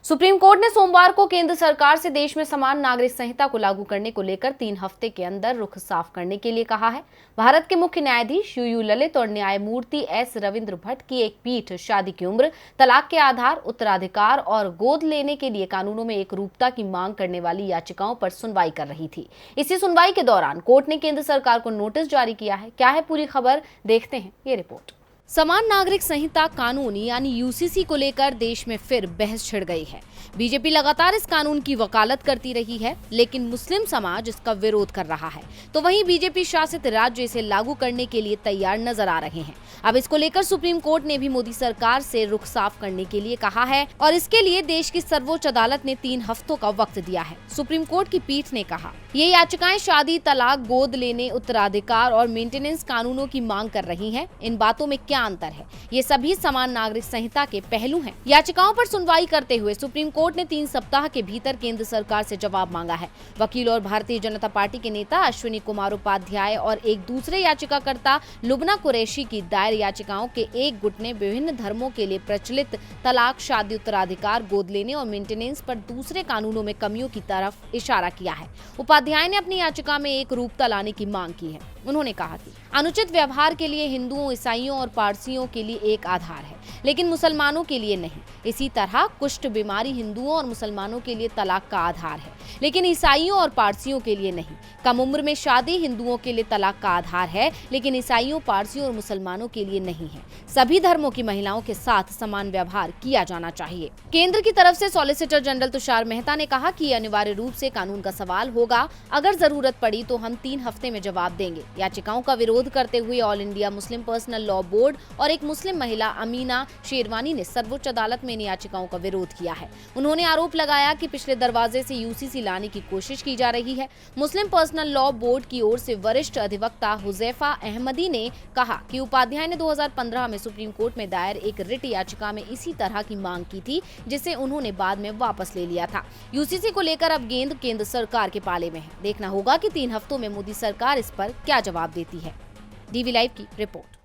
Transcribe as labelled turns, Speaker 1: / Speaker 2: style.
Speaker 1: Supreme court ने सोमवार को केंद्र सरकार से देश में समान नागरिक संहिता को लागू करने को लेकर 3 हफ्ते के अंदर रुख साफ करने के लिए कहा है। भारत के मुख्य न्यायाधीश यू ललित और न्यायमूर्ति एस रविंद्र भट्ट की एक पीठ शादी की उम्र, तलाक के आधार, उत्तराधिकार और गोद लेने के लिए कानूनों में एकरूपता की मांग करने वाली याचिकाओं पर सुनवाई कर रही थी। इसी सुनवाई के दौरान कोर्ट ने केंद्र सरकार को नोटिस जारी किया है। क्या है पूरी खबर, देखते हैं ये रिपोर्ट। समान नागरिक संहिता कानून यानी यूसीसी को लेकर देश में फिर बहस छिड़ गई है। बीजेपी लगातार इस कानून की वकालत करती रही है, लेकिन मुस्लिम समाज इसका विरोध कर रहा है, तो वहीं बीजेपी शासित राज्य इसे लागू करने के लिए तैयार नजर आ रहे हैं। अब इसको लेकर सुप्रीम कोर्ट ने भी मोदी सरकार से रुख साफ करने के लिए कहा है और इसके लिए देश की सर्वोच्च अदालत ने 3 हफ्तों का वक्त दिया है। सुप्रीम कोर्ट की पीठ ने कहा, ये याचिकाएं शादी, तलाक, गोद लेने, उत्तराधिकार और मेंटेनेंस कानूनों की मांग कर रही हैं। इन बातों में क्या अंतर है? ये सभी समान नागरिक संहिता के पहलू हैं। याचिकाओं पर सुनवाई करते हुए सुप्रीम कोर्ट ने 3 सप्ताह के भीतर केंद्र सरकार से जवाब मांगा है। वकील और भारतीय जनता पार्टी के नेता अश्विनी कुमार उपाध्याय और एक दूसरे याचिकाकर्ता लुबना कुरैशी की दायर याचिकाओं के एक गुट ने विभिन्न धर्मों के लिए प्रचलित तलाक, शादी, उत्तराधिकार, गोद लेने और मेंटेनेंस पर दूसरे कानूनों में कमियों की तरफ इशारा किया है। उपाध्याय ने अपनी याचिका में एक रूपता लाने की मांग की है। उन्होंने कहा कि अनुचित व्यवहार के लिए हिंदुओं, ईसाइयों और पारसियों के लिए एक आधार है, लेकिन मुसलमानों के लिए नहीं। इसी तरह कुष्ठ बीमारी हिंदुओं और मुसलमानों के लिए तलाक का आधार है, लेकिन ईसाइयों और पारसियों के लिए नहीं। कम उम्र में शादी हिंदुओं के लिए तलाक का आधार है, लेकिन ईसाइयों, पारसियों और मुसलमानों के लिए नहीं है। सभी धर्मों की महिलाओं के साथ समान व्यवहार किया जाना चाहिए। केंद्र की तरफ से सॉलिसिटर जनरल तुषार मेहता ने कहा कि अनिवार्य रूप से कानून का सवाल होगा। अगर जरूरत पड़ी तो हम 3 हफ्ते में जवाब देंगे। याचिकाओं का विरोध करते हुए all India Muslim personal law board और एक मुस्लिम महिला अमीना शेरवानी ने सर्वोच्च अदालत में इन याचिकाओं का विरोध किया है। उन्होंने आरोप लगाया कि पिछले दरवाजे से यूसीसी लाने की कोशिश की जा रही है। मुस्लिम पर्सनल लॉ बोर्ड की ओर से वरिष्ठ अधिवक्ता हुजैफा अहमदी ने कहा कि उपाध्याय ने 2015 में सुप्रीम कोर्ट में दायर एक रिट याचिका में इसी तरह की मांग की थी, जिसे उन्होंने बाद में वापस ले लिया था। यूसीसी को लेकर अब गेंद केंद्र सरकार के पाले में है। देखना होगा कि 3 हफ्तों में मोदी सरकार इस पर क्या जवाब देती है। डीवी लाइव की रिपोर्ट।